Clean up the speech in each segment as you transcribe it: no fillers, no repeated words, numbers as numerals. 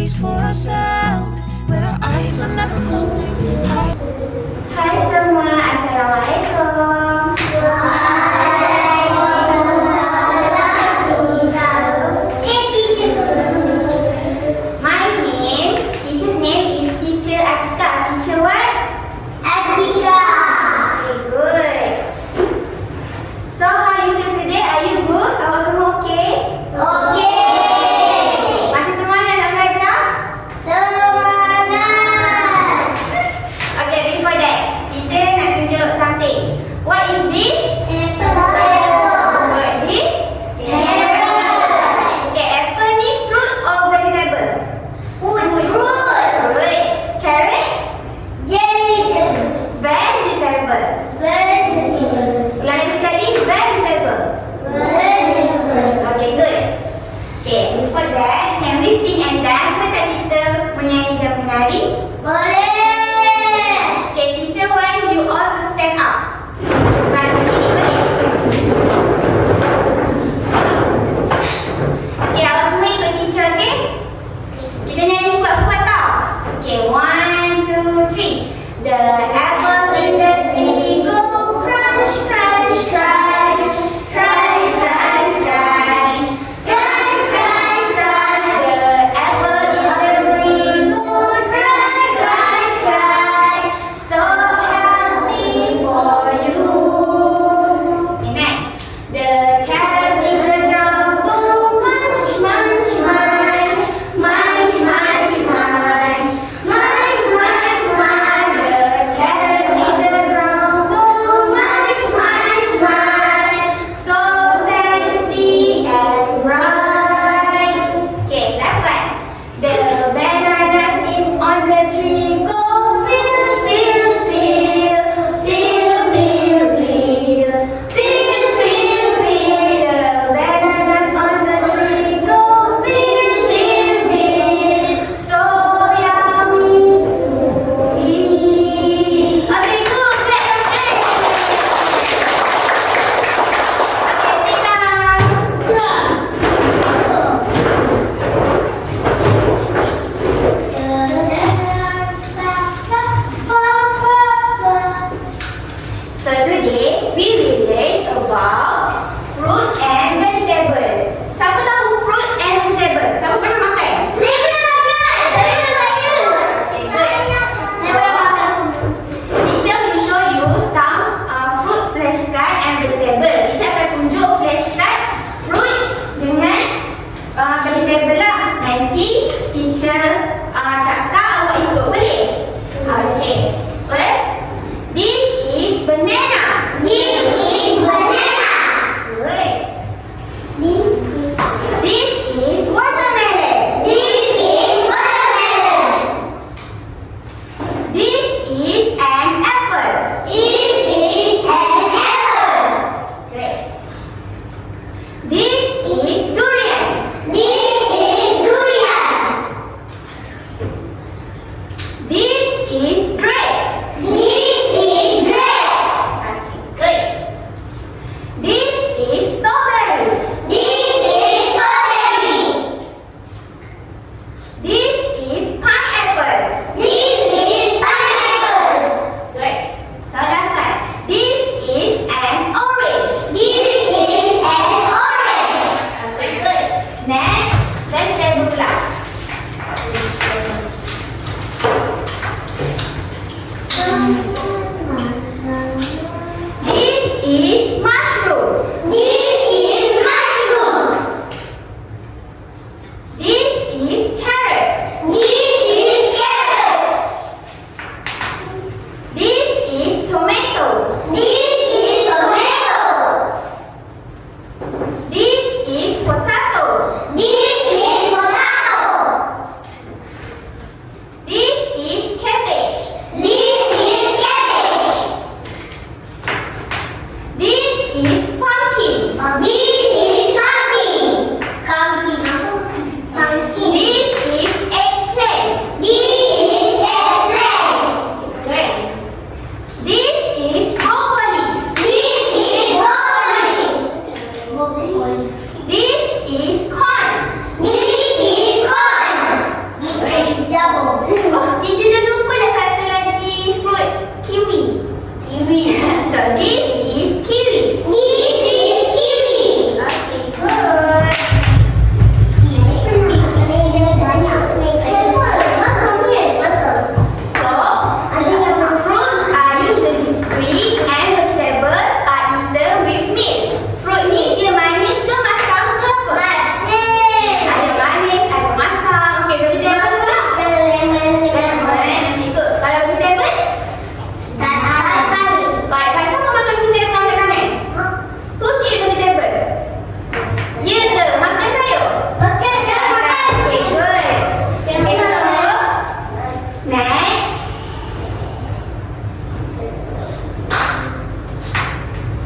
space for ourselves, where our eyes are never closing. Hai semua, Assalamualaikum. My name, teacher's name is Teacher Atika. Teacher what? Atika. Okay, good. So how you feel today? Are you good? Awak semua okay? Okay. Masih semangat nak belajar? Semangat. Okay, before that, teacher nak tunjuk something. What is this? Apple. What is this? Carrot. Okay, apple ni fruit or vegetables? Fruit. Good. Carrot? Vegetables. Ulang lagi sekali, vegetables. Okay, good. Okay, before that, can we sing and dance? Boleh tak kita menyanyi dan menari? Okay, teacher want you all to stand up. Bagi ini boleh? Okay, awak semua ikut teacher, okay? Kita nyanyi kuat-kuat tau. Okay, 1, 2, 3. The apple in the tree go crunch, crunch, crunch. Crunch, crunch, crunch. Crunch, crunch, crunch. The apple in the tree go crunch, crunch, crunch. So healthy for you. Okay, next. The carrots in the ground go munch, munch, munch. Munch, munch, munch. Munch, munch, munch. The carrots in the ground go munch, munch, munch. So tasty and bright. Okay, last one. The bananas in on the tree go peel, peel, peel. Peel, peel, peel. Peel, peel, peel. The bananas on the tree go peel, peel, peel. So yummy to eat. Okay, good. Clap, clap. Okay, sit down. So today we will learn about fruit and vegetable. Siapa tahu fruit and vegetable? Siapa pernah makan? Saya pernah makan. Okay, good. Saya pernah makan. Teacher will show you some fruit flashcard and vegetable. Teacher akan tunjuk flashcard fruit dengan vegetable lah. Nanti teacher cakap awak ikut, boleh? Okay. First, this is banana. Good. This is watermelon. This is an apple. Good. This is durian.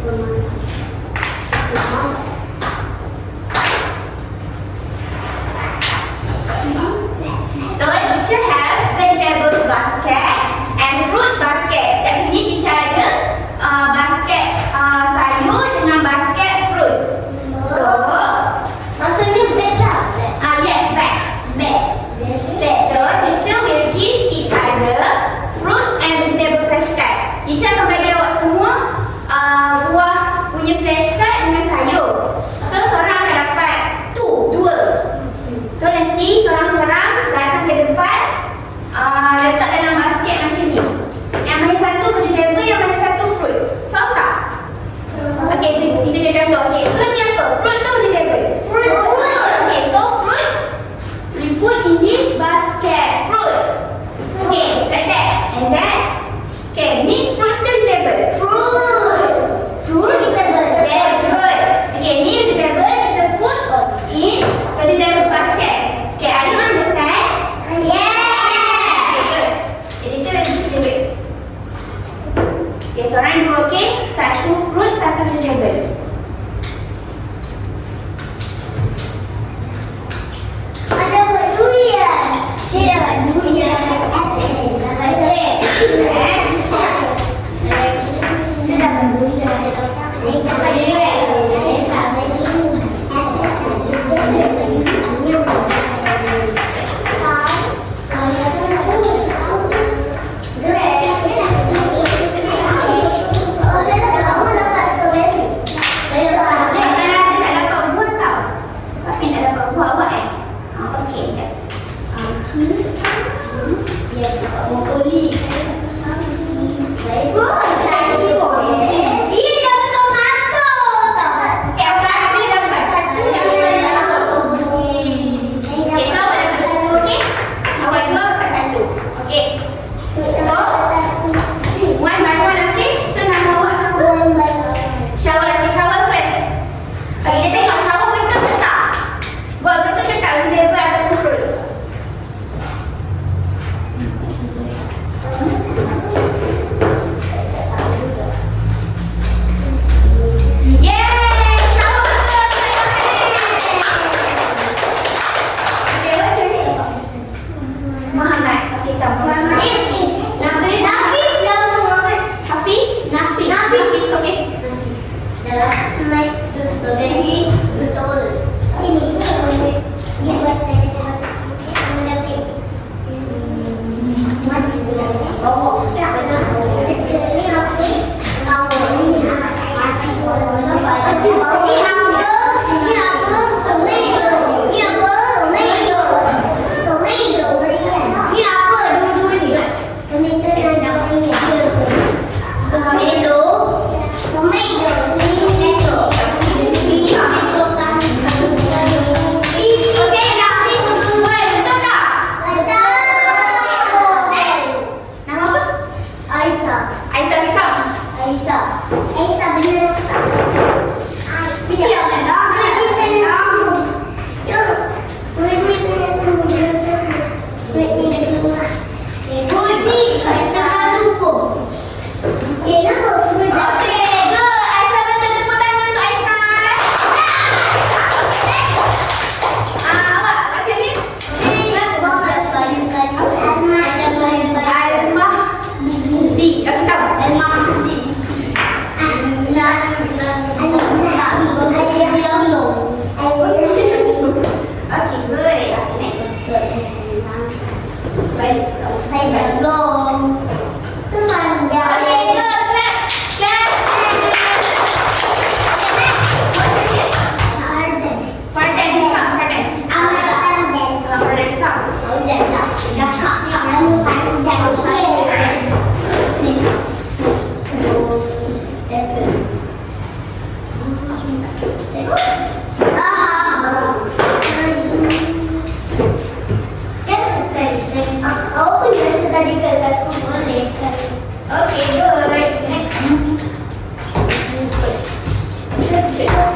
So teacher have vegetables basket and fruit basket. Kat sini teacher ada basket sayur dengan basket fruits. So Maksudnya bag lah. yes, bag. So teacher will give each other fruits and vegetable flashcard. Teacher akan bagi awak semua buah punya flashcard dengan sayur. So seorang akan dapat dua. So nanti seorang-seorang datang ke depan, letak dalam basket macam ni. Yang mana satu vegetable, yang mana satu fruit. Faham tak? Okay, teacher dia contoh. Okay, so ni apa? Fruit tu vegetable? Fruit. Okay, so fruit you put in this basket. Fruits. Okay, like that. And then, okay, ni fruits tu vegetable. Fruit. Very good. Okay, ni vegetable kita put in vegetable basket. Okay, are you understand? Okay, teacher bagi vegetable. Okay, seorang dua, okay? Satu fruit, satu vegetable. Ada buat durian. Saya dapat durian. Makanan tak dapat buah tau. Siapa yang tak dapat buah awak okey, sekejap. Ya, buat poli. Okay, good. Next.